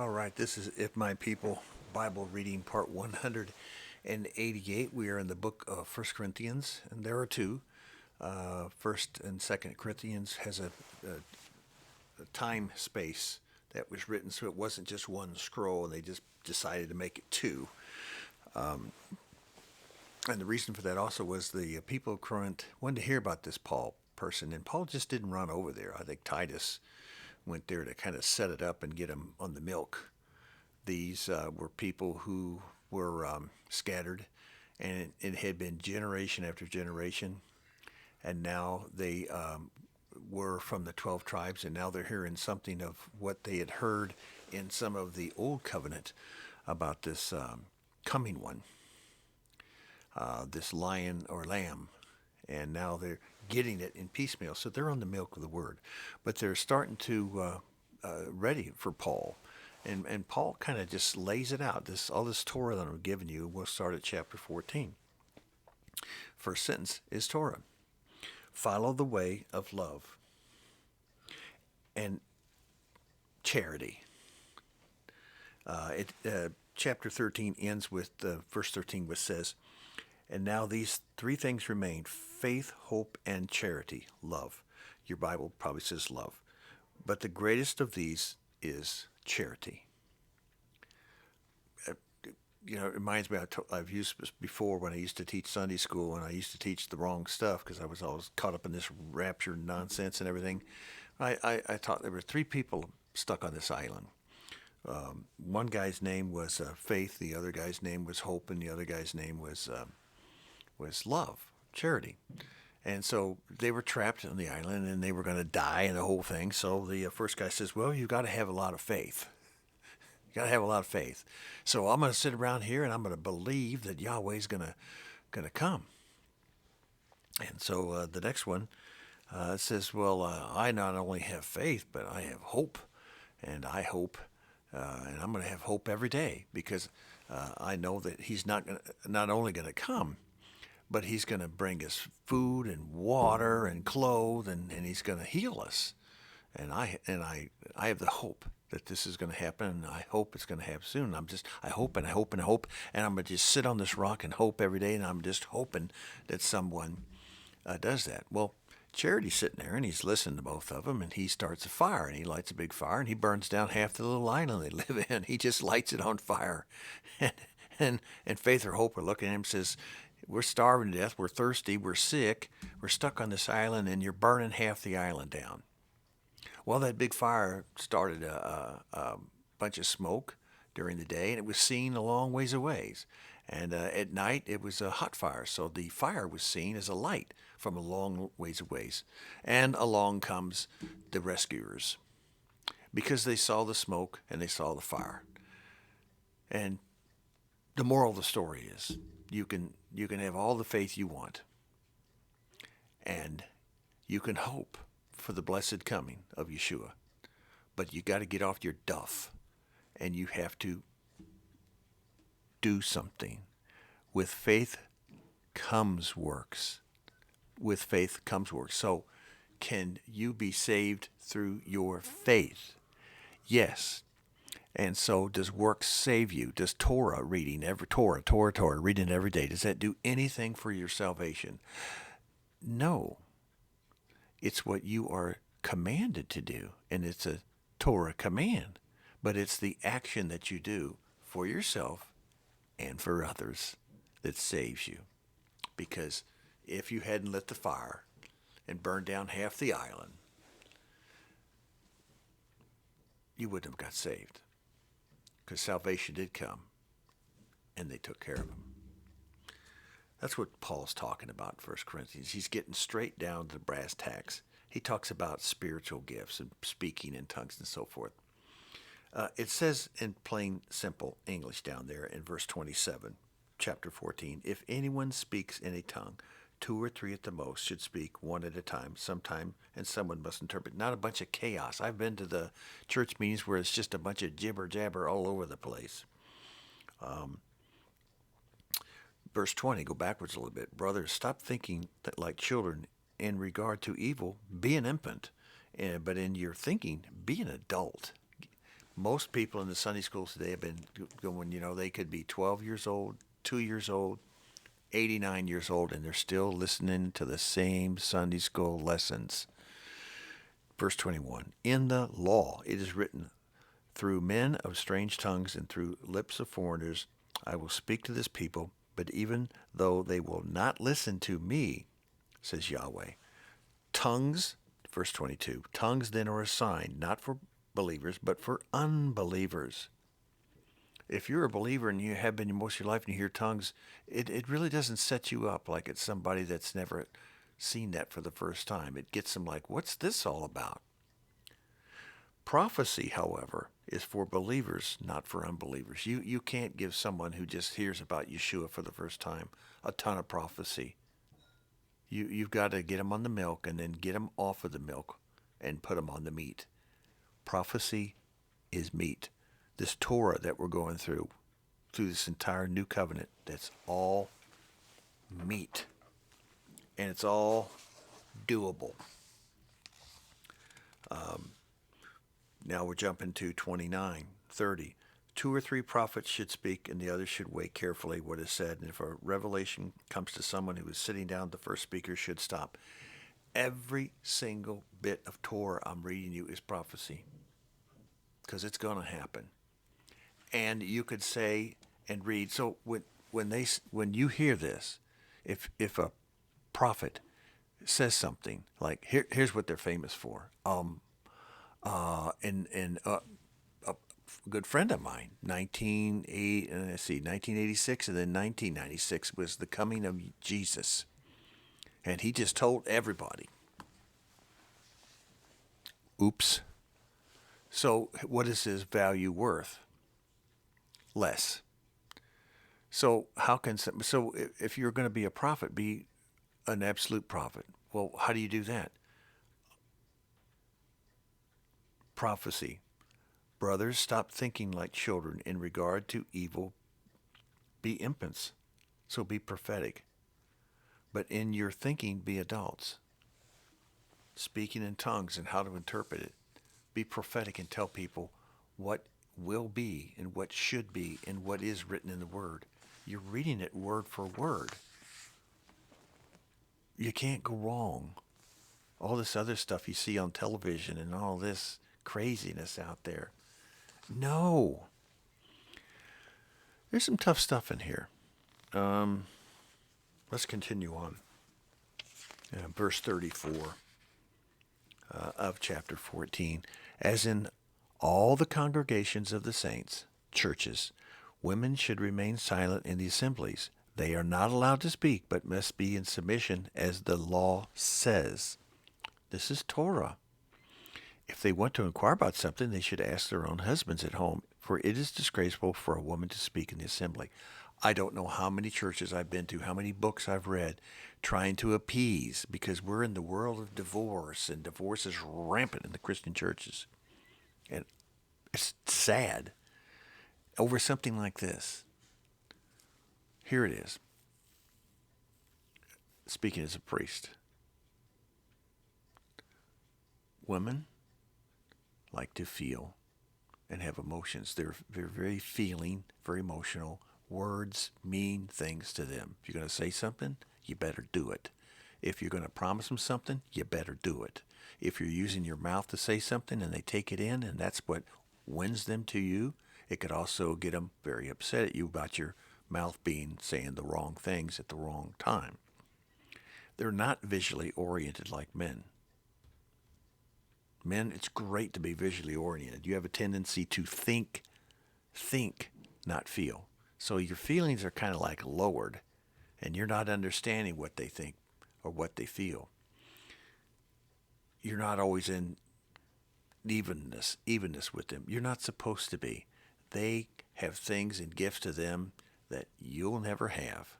All right, this is If My People Bible reading part 188. We are in the book of First Corinthians, and there are two. First and Second Corinthians has a time space that was written, so it wasn't just one scroll, and they just decided to make it two. And the reason for that also was the people of Corinth wanted to hear about this Paul person, and Paul just didn't run over there. I think Titus went there to kind of set it up and get him on the milk. These were people who were scattered, and it had been generation after generation, and now they were from the 12 tribes, and now they're hearing something of what they had heard in some of the old covenant about this coming one, this lion or lamb, and now they're getting it in piecemeal. So they're on the milk of the word, but they're starting to ready for Paul. And Paul kind of just lays it out. All this Torah that I'm giving you, we'll start at chapter 14. First sentence is Torah. Follow the way of love and charity. Chapter 13 ends with verse 13, which says, and now these three things remain: faith, hope, and charity, love. Your Bible probably says love. But the greatest of these is charity. It reminds me, I've used this before when I used to teach Sunday school, and I used to teach the wrong stuff because I was always caught up in this rapture nonsense and everything. I taught there were three people stuck on this island. One guy's name was Faith, the other guy's name was Hope, and the other guy's name was love, charity. And so they were trapped on the island, and they were going to die and the whole thing. So the first guy says, well, you've got to have a lot of faith. You got to have a lot of faith. So I'm going to sit around here, and I'm going to believe that Yahweh's going to come. And so the next one says, well, I not only have faith, but I have hope. And I hope, and I'm going to have hope every day, because I know that he's not only going to come, but he's going to bring us food and water and clothes, and he's going to heal us. And I have the hope that this is going to happen, and I hope it's going to happen soon. I hope and I hope and I hope, and I'm going to just sit on this rock and hope every day, and I'm just hoping that someone does that. Well, Charity's sitting there, and he's listening to both of them, and he starts a fire, and he lights a big fire, and he burns down half the little island they live in. He just lights it on fire. And Faith or Hope are looking at him and says, we're starving to death, we're thirsty, we're sick, we're stuck on this island, and you're burning half the island down. Well, that big fire started a bunch of smoke during the day, and it was seen a long ways away. And at night, it was a hot fire, so the fire was seen as a light from a long ways away. And along comes the rescuers, because they saw the smoke and they saw the fire. And the moral of the story is, you can have all the faith you want, and you can hope for the blessed coming of Yeshua, but you got to get off your duff, and you have to do something. With faith comes works. With faith comes works. So, can you be saved through your faith? Yes. And so, does works save you? Does Torah reading Torah reading every day, does that do anything for your salvation? No. It's what you are commanded to do, and it's a Torah command. But it's the action that you do for yourself and for others that saves you. Because if you hadn't lit the fire and burned down half the island, you wouldn't have got saved. Because salvation did come, and they took care of him. That's what Paul's talking about in 1 Corinthians. He's getting straight down to the brass tacks. He talks about spiritual gifts and speaking in tongues and so forth. It says in plain, simple English down there in verse 27, chapter 14, if anyone speaks in a tongue, 2 or 3 at the most should speak one at a time, sometime, and someone must interpret. Not a bunch of chaos. I've been to the church meetings where it's just a bunch of jibber-jabber all over the place. Verse 20, go backwards a little bit. Brothers, stop thinking that like children in regard to evil, be an infant. But in your thinking, be an adult. Most people in the Sunday schools today have been going, they could be 12 years old, 2 years old, 89 years old, and they're still listening to the same Sunday school lessons. Verse 21, in the law it is written, through men of strange tongues and through lips of foreigners, I will speak to this people, but even though they will not listen to me, says Yahweh. Tongues, verse 22, tongues then are a sign, not for believers, but for unbelievers. If you're a believer and you have been most of your life and you hear tongues, it really doesn't set you up like it's somebody that's never seen that for the first time. It gets them like, what's this all about? Prophecy, however, is for believers, not for unbelievers. You can't give someone who just hears about Yeshua for the first time a ton of prophecy. You've got to get them on the milk and then get them off of the milk and put them on the meat. Prophecy is meat. This Torah that we're going through this entire new covenant, that's all meat. And it's all doable. Now we're jumping to 29:30. 2 or 3 prophets should speak, and the others should weigh carefully what is said. And if a revelation comes to someone who is sitting down, the first speaker should stop. Every single bit of Torah I'm reading you is prophecy, because it's going to happen. And you could say and read. So when you hear this, if a prophet says something like, here's what they're famous for. A good friend of mine, 1986 and then 1996 was the coming of Jesus. And he just told everybody. Oops. So what is his value worth? Less. So if you're going to be a prophet, be an absolute prophet. Well, how do you do that? Prophecy. Brothers, stop thinking like children in regard to evil. Be infants. So be prophetic. But in your thinking, be adults. Speaking in tongues and how to interpret it. Be prophetic and tell people what will be and what should be and what is written in the Word. You're reading it word for word. You can't go wrong. All this other stuff you see on television and all this craziness out there. No. There's some tough stuff in here. Let's continue on. Verse 34 of chapter 14. As in all the congregations of the saints, churches, women should remain silent in the assemblies. They are not allowed to speak, but must be in submission as the law says. This is Torah. If they want to inquire about something, they should ask their own husbands at home, for it is disgraceful for a woman to speak in the assembly. I don't know how many churches I've been to, how many books I've read, trying to appease, because we're in the world of divorce, and divorce is rampant in the Christian churches. And it's sad over something like this. Here it is. Speaking as a priest. Women like to feel and have emotions. They're very feeling, very emotional. Words mean things to them. If you're going to say something, you better do it. If you're going to promise them something, you better do it. If you're using your mouth to say something and they take it in and that's what wins them to you, it could also get them very upset at you about your mouth saying the wrong things at the wrong time. They're not visually oriented like men. Men, it's great to be visually oriented. You have a tendency to think, not feel. So your feelings are kind of like lowered, and you're not understanding what they think or what they feel. You're not always in evenness with them. You're not supposed to be. They have things and gifts to them that you'll never have,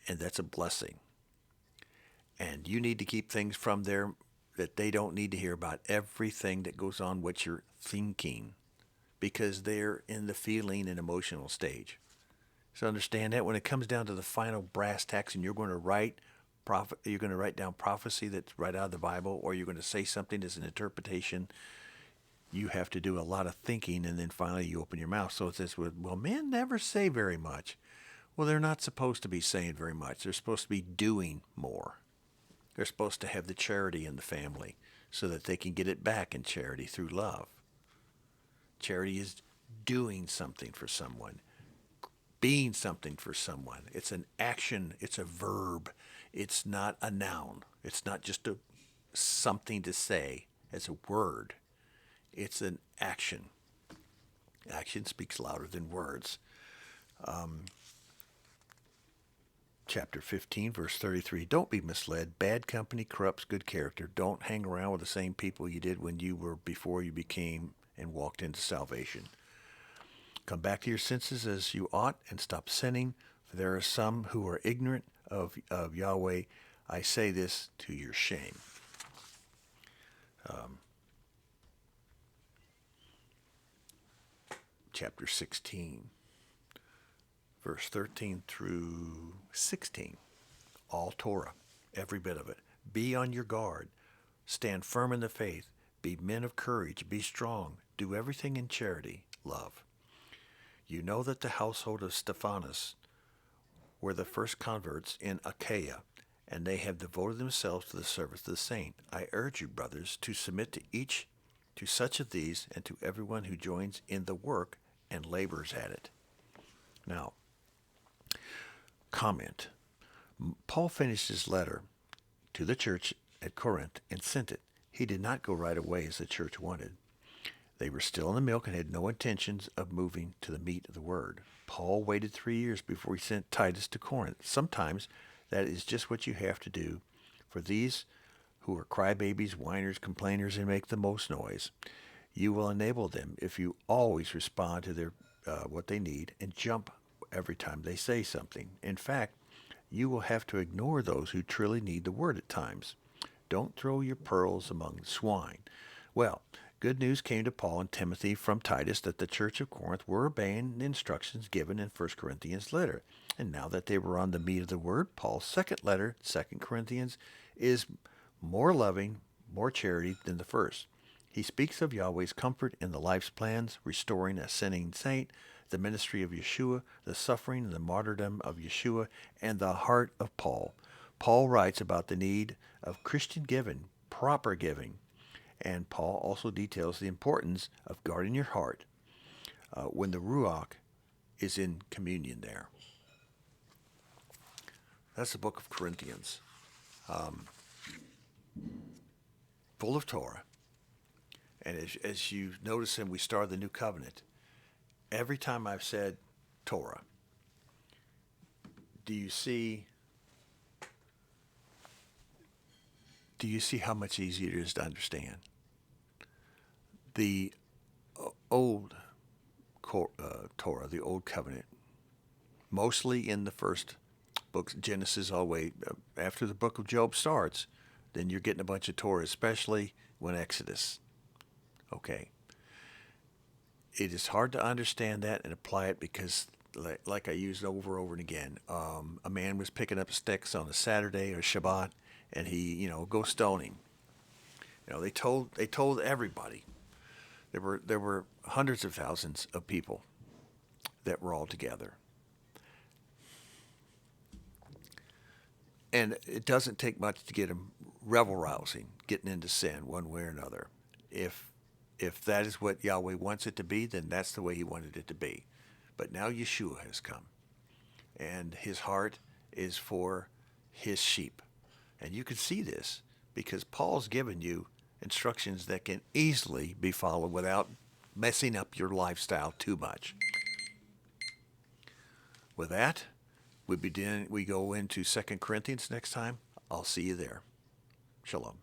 and that's a blessing. And you need to keep things from there that they don't need to hear about everything that goes on what you're thinking, because they're in the feeling and emotional stage. So understand that when it comes down to the final brass tacks and you're going to write down prophecy that's right out of the Bible, or you're going to say something as an interpretation, you have to do a lot of thinking, and then finally you open your mouth. So it says, well, men never say very much. Well, they're not supposed to be saying very much. They're supposed to be doing more. They're supposed to have the charity in the family so that they can get it back in charity through love. Charity is doing something for someone, being something for someone. It's an action, it's a verb, it's not a noun. It's not just something to say as a word. It's an action. Action speaks louder than words. Chapter 15, verse 33. Don't be misled. Bad company corrupts good character. Don't hang around with the same people you did when you were before you became and walked into salvation. Come back to your senses as you ought and stop sinning, for there are some who are ignorant of Yahweh. I say this to your shame. Chapter 16, verse 13 through 16. All Torah, every bit of it. Be on your guard. Stand firm in the faith. Be men of courage. Be strong. Do everything in charity, love. You know that the household of Stephanas were the first converts in Achaia, and they have devoted themselves to the service of the saint. I urge you, brothers, to submit to such of these and to everyone who joins in the work and labors at it. Now, comment. Paul finished his letter to the church at Corinth and sent it. He did not go right away as the church wanted. They were still in the milk and had no intentions of moving to the meat of the word. Paul waited 3 years before he sent Titus to Corinth. Sometimes that is just what you have to do for these who are crybabies, whiners, complainers, and make the most noise. You will enable them if you always respond to their what they need and jump every time they say something. In fact, you will have to ignore those who truly need the word at times. Don't throw your pearls among swine. Well, good news came to Paul and Timothy from Titus that the church of Corinth were obeying the instructions given in 1 Corinthians letter. And now that they were on the meat of the word, Paul's second letter, 2 Corinthians, is more loving, more charity than the first. He speaks of Yahweh's comfort in the life's plans, restoring a sinning saint, the ministry of Yeshua, the suffering and the martyrdom of Yeshua, and the heart of Paul. Paul writes about the need of Christian giving, proper giving, and Paul also details the importance of guarding your heart when the Ruach is in communion there. That's the book of Corinthians, full of Torah. And as you notice, when we start the new covenant, every time I've said Torah, do you see how much easier it is to understand? The old Torah, the old covenant, mostly in the first books, Genesis, all the way after the book of Job starts, then you're getting a bunch of Torah, especially when Exodus. Okay. It is hard to understand that and apply it because, like I used over and over and again, a man was picking up sticks on a Saturday or Shabbat, and he, go stone him. They told everybody. There were hundreds of thousands of people that were all together. And it doesn't take much to get them revel-rousing, getting into sin one way or another. If that is what Yahweh wants it to be, then that's the way he wanted it to be. But now Yeshua has come, and his heart is for his sheep. And you can see this because Paul's given you instructions that can easily be followed without messing up your lifestyle too much. With that, we go into 2 Corinthians next time. I'll see you there. Shalom.